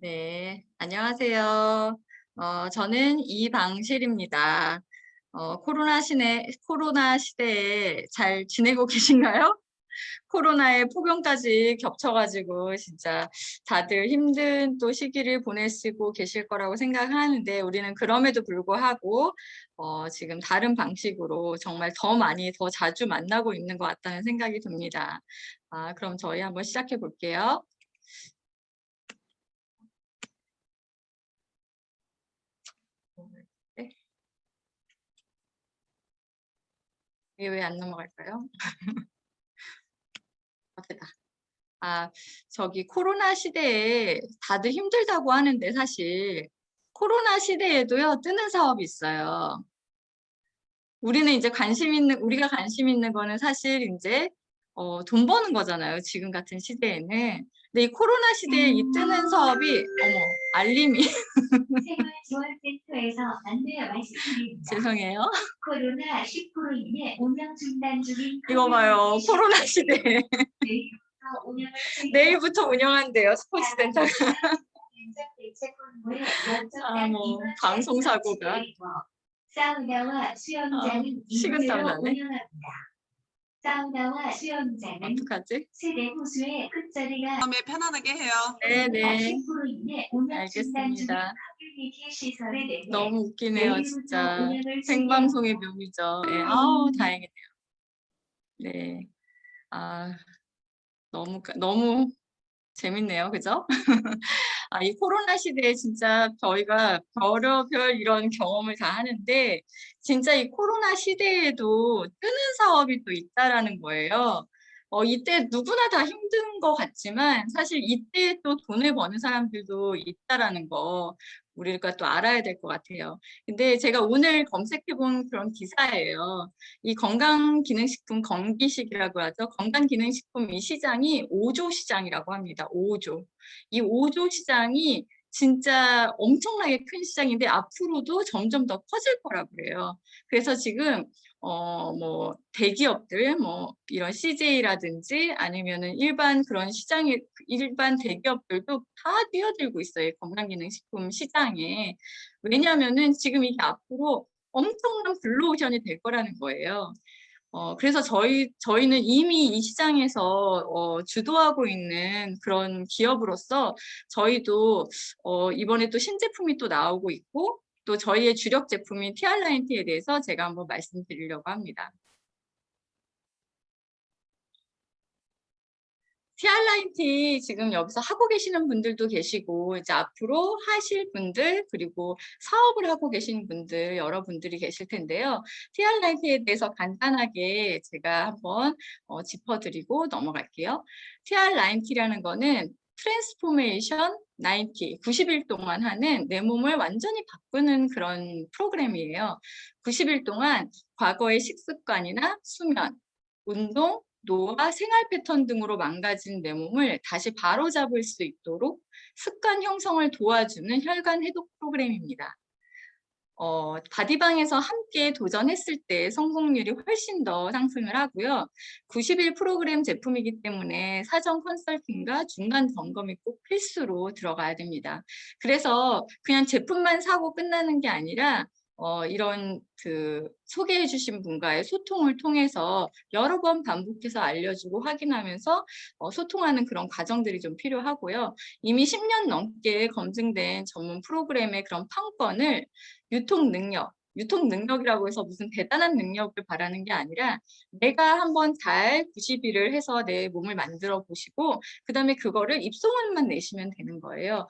네, 안녕하세요. 저는 이방실입니다. 코로나 시대에 잘 지내고 계신가요? 코로나의 폭염까지 겹쳐가지고 진짜 다들 힘든 또 시기를 보내시고 계실 거라고 생각하는데 우리는 그럼에도 불구하고 지금 다른 방식으로 정말 더 많이 더 자주 만나고 있는 것 같다는 생각이 듭니다. 그럼 저희 한번 시작해 볼게요. 네, 이게 왜 안 넘어갈까요? 됐다. 아, 코로나 시대에 다들 힘들다고 하는데 사실 코로나 시대에도요, 뜨는 사업이 있어요. 우리가 관심 있는 거는 사실 이제, 돈 버는 거잖아요. 지금 같은 시대에는. 근데 이 코로나 시대에 이 뜨는 사업이, 알림이. 생활지원센터에서 안내 말씀드립니다. 죄송해요. 코로나19로 인해 운영 중단 중인 이거 봐요. 코로나 시대에. 내일부터 운영한대요. 스포츠센터가. 방송 사고가. 사우나와 수영장은 식은땀 임대로 나네. 운영합니다. 사우나와 수영장은 어떡하지? 세대 호수의 끝자리가 다음에 편안하게 해요. 네네. 19로 인해 운영 중단 중인 알겠습니다. 커뮤니티 시설에 대해 너무 웃기네요, 내일부터 진짜. 운영을 생방송의 재개합니다. 묘미죠. 네, 다행이네요. 네. 아, 너무 재밌네요. 그죠? 이 코로나 시대에 진짜 저희가 별의별 이런 경험을 다 하는데, 진짜 이 코로나 시대에도 뜨는 사업이 또 있다라는 거예요. 이때 누구나 다 힘든 것 같지만, 사실 이때 또 돈을 버는 사람들도 있다라는 거, 우리가 또 알아야 될 것 같아요. 근데 제가 오늘 검색해 본 그런 기사예요. 이 건강기능식품 건기식이라고 하죠. 건강기능식품 이 시장이 5조 시장이라고 합니다. 5조. 이 5조 시장이 진짜 엄청나게 큰 시장인데 앞으로도 점점 더 커질 거라고 그래요. 그래서 지금 뭐 대기업들 뭐 이런 CJ라든지 아니면은 일반 대기업들도 다 뛰어들고 있어요. 건강기능식품 시장에. 왜냐면은 지금 이게 앞으로 엄청난 블루오션이 될 거라는 거예요. 그래서 저희는 이미 이 시장에서 주도하고 있는 그런 기업으로서 저희도 이번에 또 신제품이 또 나오고 있고 또 저희의 주력 제품인 티알라인티에 대해서 제가 한번 말씀드리려고 합니다. 티알라인티 지금 여기서 하고 계시는 분들도 계시고 이제 앞으로 하실 분들 그리고 사업을 하고 계신 분들 여러분들이 계실 텐데요. 티알라인티에 대해서 간단하게 제가 한번 짚어드리고 넘어갈게요. 티알라인티라는 거는 트랜스포메이션 90일 동안 하는 내 몸을 완전히 바꾸는 그런 프로그램이에요. 90일 동안 과거의 식습관이나 수면, 운동, 노화, 생활 패턴 등으로 망가진 내 몸을 다시 바로잡을 수 있도록 습관 형성을 도와주는 혈관 해독 프로그램입니다. 바디방에서 함께 도전했을 때 성공률이 훨씬 더 상승을 하고요. 90일 프로그램 제품이기 때문에 사전 컨설팅과 중간 점검이 꼭 필수로 들어가야 됩니다. 그래서 그냥 제품만 사고 끝나는 게 아니라 이런 소개해 주신 분과의 소통을 통해서 여러 번 반복해서 알려주고 확인하면서 소통하는 그런 과정들이 좀 필요하고요. 이미 10년 넘게 검증된 전문 프로그램의 그런 판권을 유통 능력이라고 해서 무슨 대단한 능력을 바라는 게 아니라 내가 한번 잘 90일을 해서 내 몸을 만들어 보시고 그다음에 그거를 입소문만 내시면 되는 거예요.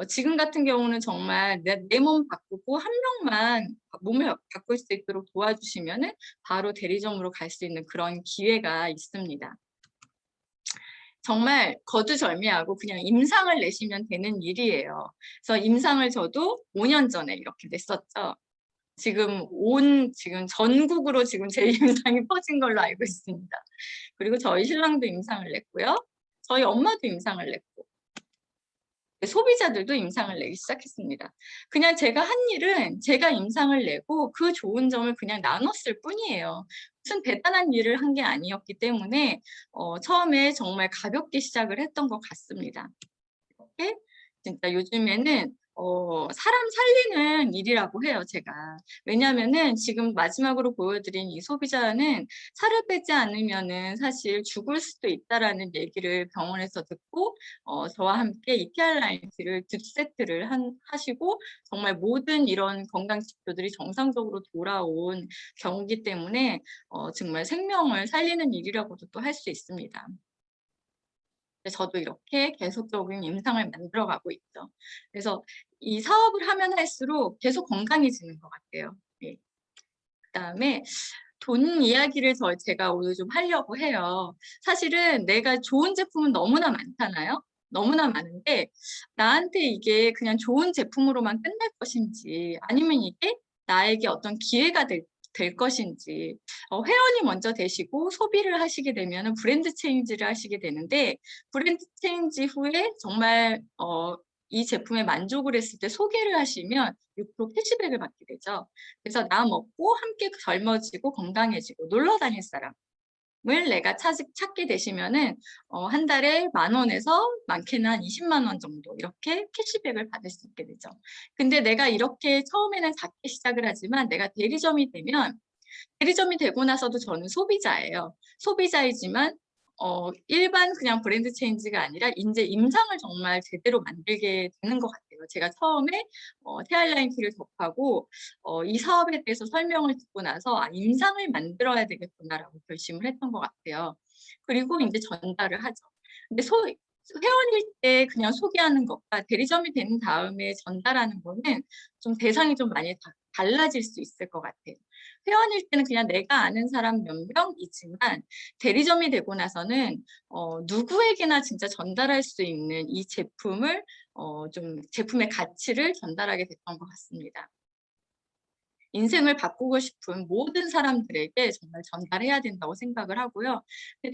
지금 같은 경우는 정말 내 몸 바꾸고 한 명만 몸을 바꿀 수 있도록 도와주시면은 바로 대리점으로 갈 수 있는 그런 기회가 있습니다. 정말 거두절미하고 그냥 임상을 내시면 되는 일이에요. 그래서 임상을 저도 5년 전에 이렇게 냈었죠. 지금 전국으로 지금 제 임상이 퍼진 걸로 알고 있습니다. 그리고 저희 신랑도 임상을 냈고요. 저희 엄마도 임상을 냈고. 소비자들도 임상을 내기 시작했습니다. 그냥 제가 한 일은 제가 임상을 내고 그 좋은 점을 그냥 나눴을 뿐이에요. 무슨 대단한 일을 한 게 아니었기 때문에 처음에 정말 가볍게 시작을 했던 것 같습니다. 이렇게 진짜 요즘에는 사람 살리는 일이라고 해요, 제가. 왜냐하면은 지금 마지막으로 보여드린 이 소비자는 살을 빼지 않으면은 사실 죽을 수도 있다라는 얘기를 병원에서 듣고 저와 함께 이케알라인티를 2세트를 하시고 정말 모든 이런 건강 지표들이 정상적으로 돌아온 경우기 때문에 정말 생명을 살리는 일이라고도 또 할 수 있습니다. 저도 이렇게 계속적인 임상을 만들어가고 있죠. 그래서 이 사업을 하면 할수록 계속 건강해지는 것 같아요. 네. 그다음에 돈 이야기를 제가 오늘 좀 하려고 해요. 사실은 내가 좋은 제품은 너무나 많잖아요. 너무나 많은데 나한테 이게 그냥 좋은 제품으로만 끝날 것인지 아니면 이게 나에게 어떤 기회가 될 것인지 회원이 먼저 되시고 소비를 하시게 되면 브랜드 체인지를 하시게 되는데 브랜드 체인지 후에 정말 이 제품에 만족을 했을 때 소개를 하시면 6% 캐시백을 받게 되죠. 그래서 나 먹고 함께 젊어지고 건강해지고 놀러 다닐 사람을 내가 찾게 되시면은 한 달에 10,000원에서 많게는 한 200,000 원 정도 이렇게 캐시백을 받을 수 있게 되죠. 근데 내가 이렇게 처음에는 작게 시작을 하지만 내가 대리점이 되고 나서도 저는 소비자예요. 소비자이지만 일반 그냥 브랜드 체인지가 아니라 인제 임상을 정말 제대로 만들게 되는 것 같아요. 제가 처음에 테알라인티를 접하고 이 사업에 대해서 설명을 듣고 나서 '아 임상을 만들어야 되겠구나.'라고 결심을 했던 것 같아요. 그리고 인제 전달을 하죠. 근데 회원일 때 그냥 소개하는 것과 대리점이 된 다음에 전달하는 거는 좀 대상이 좀 많이 달라질 수 있을 것 같아요. 회원일 때는 그냥 내가 아는 사람 몇 명이지만 대리점이 되고 나서는 누구에게나 진짜 전달할 수 있는 이 제품을 좀 제품의 가치를 전달하게 됐던 것 같습니다. 인생을 바꾸고 싶은 모든 사람들에게 정말 전달해야 된다고 생각을 하고요.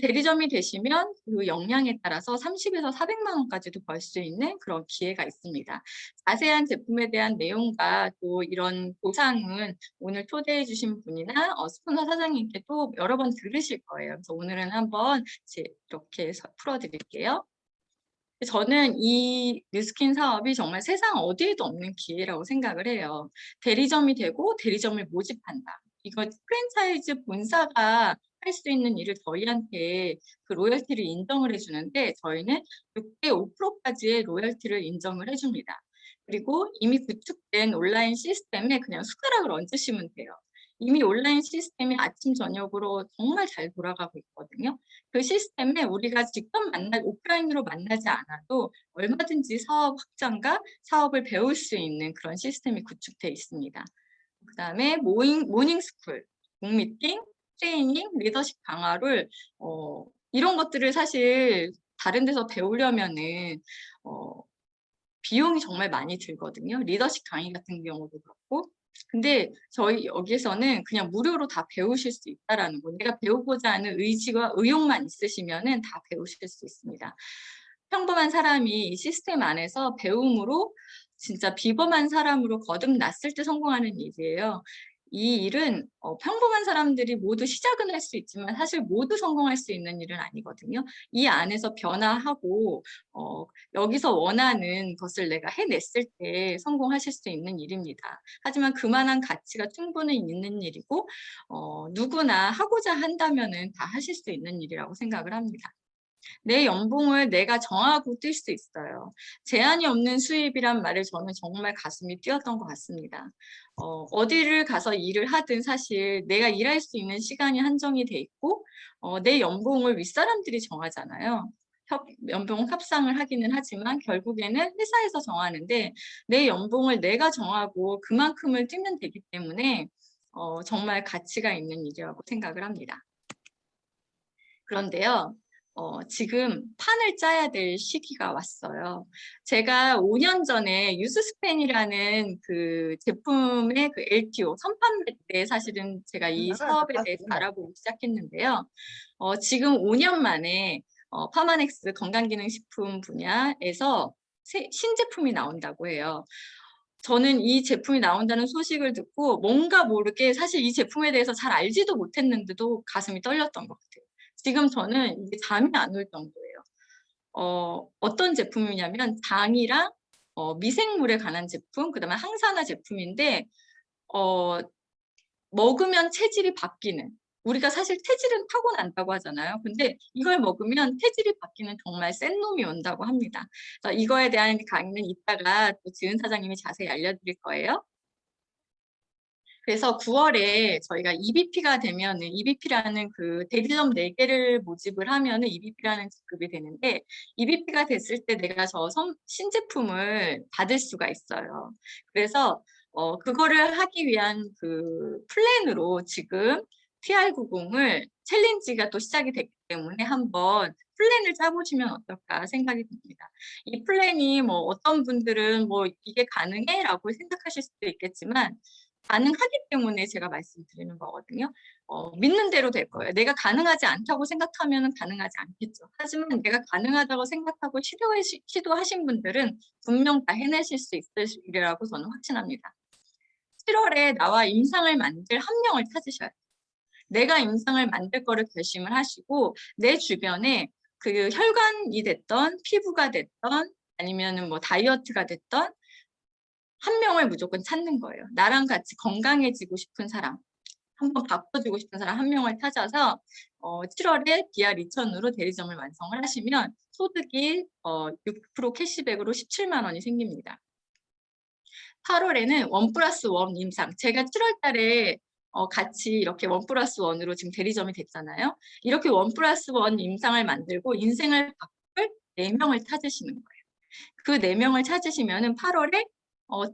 대리점이 되시면 그 역량에 따라서 30에서 400만 원까지도 벌 수 있는 그런 기회가 있습니다. 자세한 제품에 대한 내용과 또 이런 보상은 오늘 초대해 주신 분이나 스폰서 사장님께 또 여러 번 들으실 거예요. 그래서 오늘은 한번 이렇게 해서 풀어드릴게요. 저는 이 뉴스킨 사업이 정말 세상 어디에도 없는 기회라고 생각을 해요. 대리점이 되고 대리점을 모집한다. 이거 프랜차이즈 본사가 할 수 있는 일을 저희한테 그 로열티를 인정을 해주는데 저희는 6대 5%까지의 로열티를 인정을 해줍니다. 그리고 이미 구축된 온라인 시스템에 그냥 숟가락을 얹으시면 돼요. 이미 온라인 시스템이 아침 저녁으로 정말 잘 돌아가고 있거든요. 그 시스템에 우리가 직접 오프라인으로 만나지 않아도 얼마든지 사업 확장과 사업을 배울 수 있는 그런 시스템이 구축되어 있습니다. 그다음에 모닝스쿨, 북미팅, 트레이닝, 리더십 강화를 이런 것들을 사실 다른 데서 배우려면은 비용이 정말 많이 들거든요. 리더십 강의 같은 경우도 그렇고. 근데 저희 여기서는 그냥 무료로 다 배우실 수 있다라는 거. 내가 배우고자 하는 의지와 의욕만 있으시면은 다 배우실 수 있습니다. 평범한 사람이 이 시스템 안에서 배움으로 진짜 비범한 사람으로 거듭났을 때 성공하는 일이에요. 이 일은 평범한 사람들이 모두 시작은 할 수 있지만 사실 모두 성공할 수 있는 일은 아니거든요. 이 안에서 변화하고 여기서 원하는 것을 내가 해냈을 때 성공하실 수 있는 일입니다. 하지만 그만한 가치가 충분히 있는 일이고 누구나 하고자 한다면은 다 하실 수 있는 일이라고 생각을 합니다. 내 연봉을 내가 정하고 뛸 수 있어요. 제한이 없는 수입이란 말을 저는 정말 가슴이 뛰었던 것 같습니다. 어디를 가서 일을 하든 사실 내가 일할 수 있는 시간이 한정이 돼 있고 내 연봉을 윗사람들이 정하잖아요. 연봉 협상을 하기는 하지만 결국에는 회사에서 정하는데 내 연봉을 내가 정하고 그만큼을 뛰면 되기 때문에 정말 가치가 있는 일이라고 생각을 합니다. 그런데요. 지금 판을 짜야 될 시기가 왔어요. 제가 5년 전에 유스스펜이라는 그 제품의 그 LTO 선판매 때 사실은 제가 이 사업에 대해서 알아보기 시작했는데요. 지금 5년 만에 파마넥스 건강기능식품 분야에서 신제품이 나온다고 해요. 저는 이 제품이 나온다는 소식을 듣고 뭔가 모르게 사실 이 제품에 대해서 잘 알지도 못했는데도 가슴이 떨렸던 것 같아요. 지금 저는 이게 잠이 안 올 정도예요. 어떤 제품이냐면 장이랑 미생물에 관한 제품, 그다음에 항산화 제품인데 먹으면 체질이 바뀌는, 우리가 사실 체질은 타고난다고 하잖아요. 근데 이걸 먹으면 체질이 바뀌는 정말 센 놈이 온다고 합니다. 그래서 이거에 대한 강의는 이따가 또 지은 사장님이 자세히 알려드릴 거예요. 그래서 9월에 저희가 EBP가 되면은, EBP라는 그 대리점 4개를 모집을 하면은 EBP라는 직급이 되는데, EBP가 됐을 때 내가 저 신제품을 받을 수가 있어요. 그래서 그거를 하기 위한 그 플랜으로 지금 TR90을 챌린지가 또 시작이 됐기 때문에 한번 플랜을 짜보시면 어떨까 생각이 듭니다. 이 플랜이 뭐 어떤 분들은 뭐 이게 가능해? 라고 생각하실 수도 있겠지만, 가능하기 때문에 제가 말씀드리는 거거든요. 믿는 대로 될 거예요. 내가 가능하지 않다고 생각하면 가능하지 않겠죠. 하지만 내가 가능하다고 생각하고 시도하신 분들은 분명 다 해내실 수 있으리라고 저는 확신합니다. 7월에 나와 임상을 만들 한 명을 찾으셔야 돼요. 내가 임상을 만들 거를 결심을 하시고, 내 주변에 그 혈관이 됐던 피부가 됐던 아니면은 뭐 다이어트가 됐던 한 명을 무조건 찾는 거예요. 나랑 같이 건강해지고 싶은 사람, 한번 바꿔주고 싶은 사람 한 명을 찾아서 7월에 BR 2000으로 대리점을 완성을 하시면 소득이 6% 캐시백으로 17만 원이 생깁니다. 8월에는 1+1 임상, 제가 7월 달에 같이 이렇게 1+1으로 지금 대리점이 됐잖아요. 이렇게 1+1 임상을 만들고 인생을 바꿀 4명을 찾으시는 거예요. 그 4명을 찾으시면은 8월에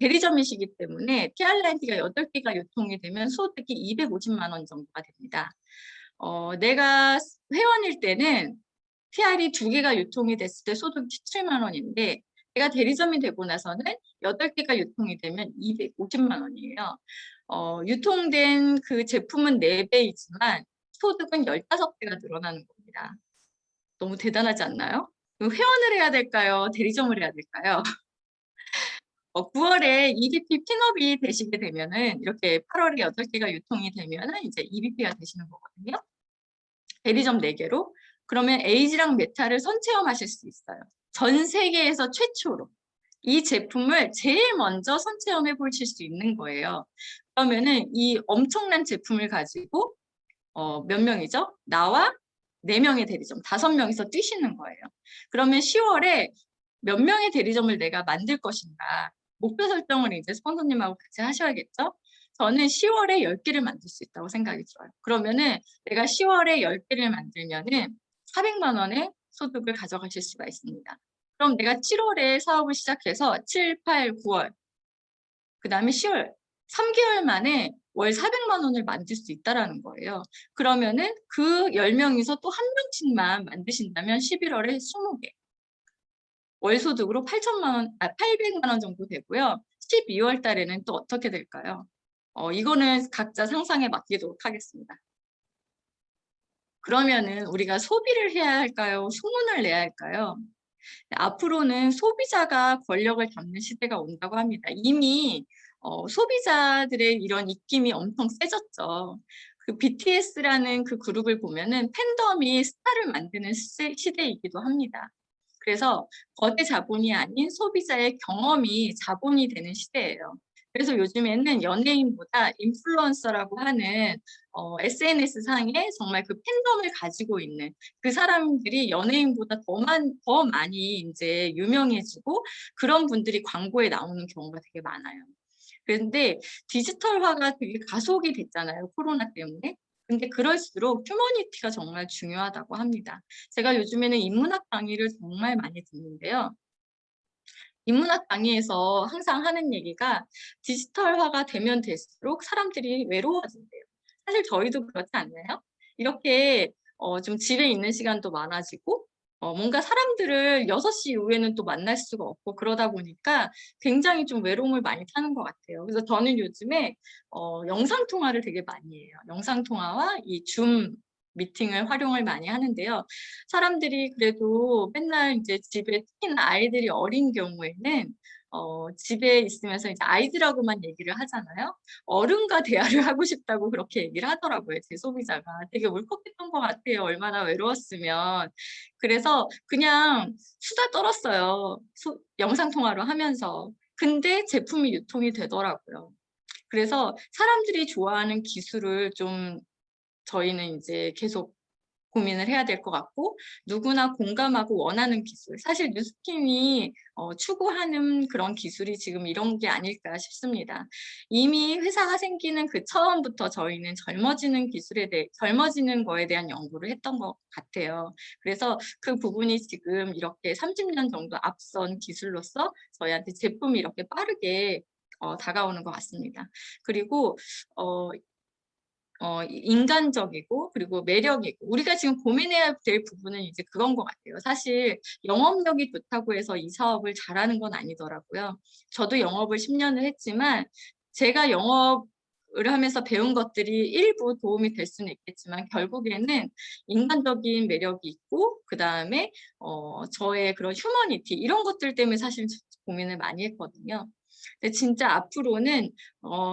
대리점이시기 때문에 TR라인티가 8개가 유통이 되면 소득이 250만 원 정도가 됩니다. 내가 회원일 때는 TR이 2개가 유통이 됐을 때 소득이 17만 원인데, 내가 대리점이 되고 나서는 8개가 유통이 되면 250만 원이에요. 유통된 그 제품은 4배이지만 소득은 15배가 늘어나는 겁니다. 너무 대단하지 않나요? 회원을 해야 될까요? 대리점을 해야 될까요? 9월에 EBP 핀업이 되시게 되면은, 이렇게 8월에 8개가 유통이 되면은 이제 EBP가 되시는 거거든요. 대리점 4개로. 그러면 에이지랑 메타를 선체험하실 수 있어요. 전 세계에서 최초로. 이 제품을 제일 먼저 선체험해 보실 수 있는 거예요. 그러면은 이 엄청난 제품을 가지고 몇 명이죠? 나와 4명의 대리점, 5명이서 뛰시는 거예요. 그러면 10월에 몇 명의 대리점을 내가 만들 것인가? 목표 설정을 이제 스폰서님하고 같이 하셔야겠죠? 저는 10월에 10개를 만들 수 있다고 생각이 들어요. 그러면은 내가 10월에 10개를 만들면은 400만 원의 소득을 가져가실 수가 있습니다. 그럼 내가 7월에 사업을 시작해서 7, 8, 9월, 그 다음에 10월, 3개월 만에 월 400만 원을 만들 수 있다라는 거예요. 그러면은 그 10명이서 또 한 명씩만 만드신다면 11월에 20개. 월 소득으로 800만 원 정도 되고요. 12월 달에는 또 어떻게 될까요? 이거는 각자 상상에 맡기도록 하겠습니다. 그러면은 우리가 소비를 해야 할까요? 소문을 내야 할까요? 앞으로는 소비자가 권력을 잡는 시대가 온다고 합니다. 이미 소비자들의 이런 입김이 엄청 세졌죠. 그 BTS라는 그 그룹을 보면은 팬덤이 스타를 만드는 시대이기도 합니다. 그래서 거대 자본이 아닌 소비자의 경험이 자본이 되는 시대예요. 그래서 요즘에는 연예인보다 인플루언서라고 하는 SNS 상에 정말 그 팬덤을 가지고 있는 그 사람들이 연예인보다 더 많이 이제 유명해지고, 그런 분들이 광고에 나오는 경우가 되게 많아요. 그런데 디지털화가 되게 가속이 됐잖아요, 코로나 때문에. 근데 그럴수록 휴머니티가 정말 중요하다고 합니다. 제가 요즘에는 인문학 강의를 정말 많이 듣는데요. 인문학 강의에서 항상 하는 얘기가 디지털화가 되면 될수록 사람들이 외로워진대요. 사실 저희도 그렇지 않나요? 이렇게 좀 집에 있는 시간도 많아지고, 뭔가 사람들을 6시 이후에는 또 만날 수가 없고, 그러다 보니까 굉장히 좀 외로움을 많이 타는 것 같아요. 그래서 저는 요즘에 영상통화를 되게 많이 해요. 영상통화와 이 줌 미팅을 활용을 많이 하는데요. 사람들이 그래도 맨날 이제 집에, 특히나 아이들이 어린 경우에는 집에 있으면서 이제 아이들하고만 얘기를 하잖아요. 어른과 대화를 하고 싶다고 그렇게 얘기를 하더라고요, 제 소비자가. 되게 울컥했던 것 같아요, 얼마나 외로웠으면. 그래서 그냥 수다 떨었어요, 영상 통화로 하면서. 근데 제품이 유통이 되더라고요. 그래서 사람들이 좋아하는 기술을 좀 저희는 이제 계속 고민을 해야 될 것 같고, 누구나 공감하고 원하는 기술. 사실 뉴스킨이 추구하는 그런 기술이 지금 이런 게 아닐까 싶습니다. 이미 회사가 생기는 그 처음부터 저희는 젊어지는 거에 대한 연구를 했던 것 같아요. 그래서 그 부분이 지금 이렇게 30년 정도 앞선 기술로서 저희한테 제품이 이렇게 빠르게 다가오는 것 같습니다. 그리고 인간적이고 그리고 매력이고, 우리가 지금 고민해야 될 부분은 이제 그건 것 같아요. 사실 영업력이 좋다고 해서 이 사업을 잘하는 건 아니더라고요. 저도 영업을 10년을 했지만 제가 영업을 하면서 배운 것들이 일부 도움이 될 수는 있겠지만 결국에는 인간적인 매력이 있고, 그다음에 저의 그런 휴머니티, 이런 것들 때문에 사실 고민을 많이 했거든요. 근데 진짜 앞으로는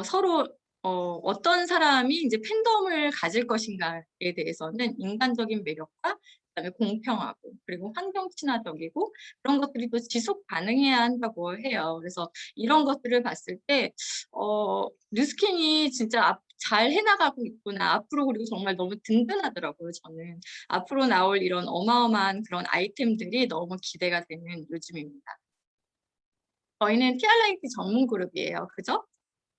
서로 어떤 사람이 이제 팬덤을 가질 것인가에 대해서는 인간적인 매력과 그다음에 공평하고 그리고 환경 친화적이고, 그런 것들이 또 지속 가능해야 한다고 해요. 그래서 이런 것들을 봤을 때 뉴스킨이 진짜 잘 해나가고 있구나. 앞으로, 그리고 정말 너무 든든하더라고요, 저는. 앞으로 나올 이런 어마어마한 그런 아이템들이 너무 기대가 되는 요즘입니다. 저희는 티알라이트 전문 그룹이에요. 그죠?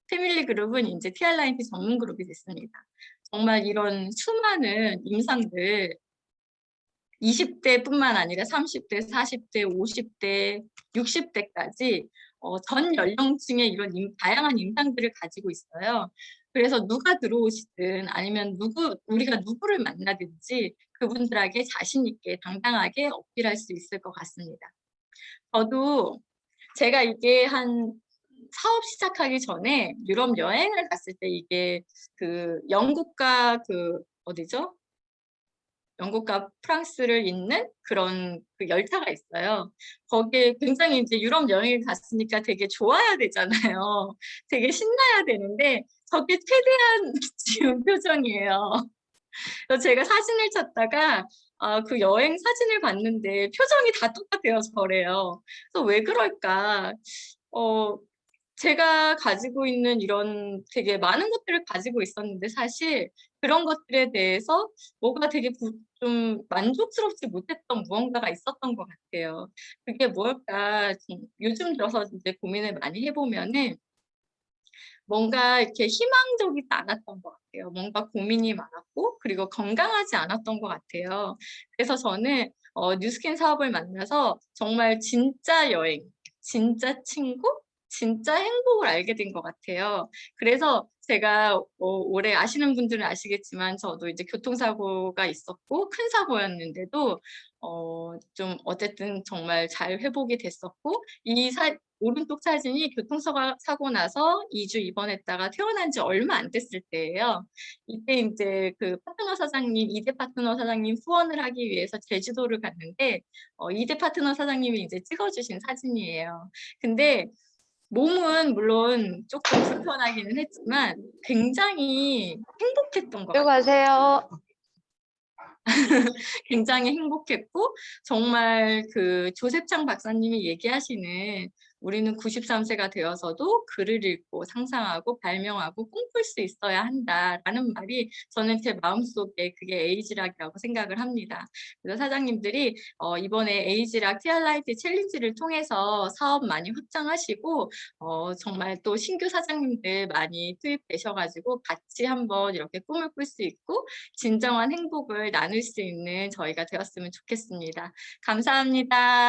패밀리 그룹은 이제 티알라이트 전문 그룹이 됐습니다. 정말 이런 수많은 임상들, 20대뿐만 아니라 30대, 40대, 50대, 60대까지 전 연령층의 이런 다양한 임상들을 가지고 있어요. 그래서 누가 들어오시든 아니면 우리가 누구를 만나든지 그분들에게 자신 있게 당당하게 어필할 수 있을 것 같습니다. 저도 제가 이게 사업 시작하기 전에 유럽 여행을 갔을 때, 이게 그 영국과 어디죠? 영국과 프랑스를 잇는 그런 그 열차가 있어요. 거기에 굉장히 이제 유럽 여행을 갔으니까 되게 좋아야 되잖아요. 되게 신나야 되는데 저게 최대한 지금 표정이에요. 그래서 제가 사진을 찾다가 그 여행 사진을 봤는데 표정이 다 똑같아요, 저래요. 그래서 왜 그럴까? 어, 제가 가지고 있는 이런 되게 많은 것들을 가지고 있었는데 사실 그런 것들에 대해서 뭐가 되게 좀 만족스럽지 못했던 무언가가 있었던 것 같아요. 그게 뭘까? 요즘 들어서 이제 고민을 많이 해보면은 뭔가 이렇게 희망적이지 않았던 것 같아요. 뭔가 고민이 많았고 그리고 건강하지 않았던 것 같아요. 그래서 저는 뉴스킨 사업을 만나서 정말 진짜 여행, 진짜 친구, 진짜 행복을 알게 된 것 같아요. 그래서 제가 올해 아시는 분들은 아시겠지만 저도 이제 교통사고가 있었고 큰 사고였는데도 좀 어쨌든 정말 잘 회복이 됐었고, 오른쪽 사진이 교통사고 나서 2주 입원했다가 퇴원한 지 얼마 안 됐을 때예요. 이때 이제 그 이대 파트너 사장님 후원을 하기 위해서 제주도를 갔는데 이대 파트너 사장님이 이제 찍어주신 사진이에요. 근데 몸은 물론 조금 불편하기는 했지만 굉장히 행복했던 것 같아요. 가세요. 굉장히 행복했고, 정말 그 조셉창 박사님이 얘기하시는 우리는 93세가 되어서도 글을 읽고 상상하고 발명하고 꿈꿀 수 있어야 한다라는 말이 저는 제 마음속에 그게 에이지락이라고 생각을 합니다. 그래서 사장님들이 이번에 에이지락 티알라이트 챌린지를 통해서 사업 많이 확장하시고 정말 또 신규 사장님들 많이 투입되셔가지고 같이 한번 이렇게 꿈을 꿀 수 있고 진정한 행복을 나눌 수 있는 저희가 되었으면 좋겠습니다. 감사합니다.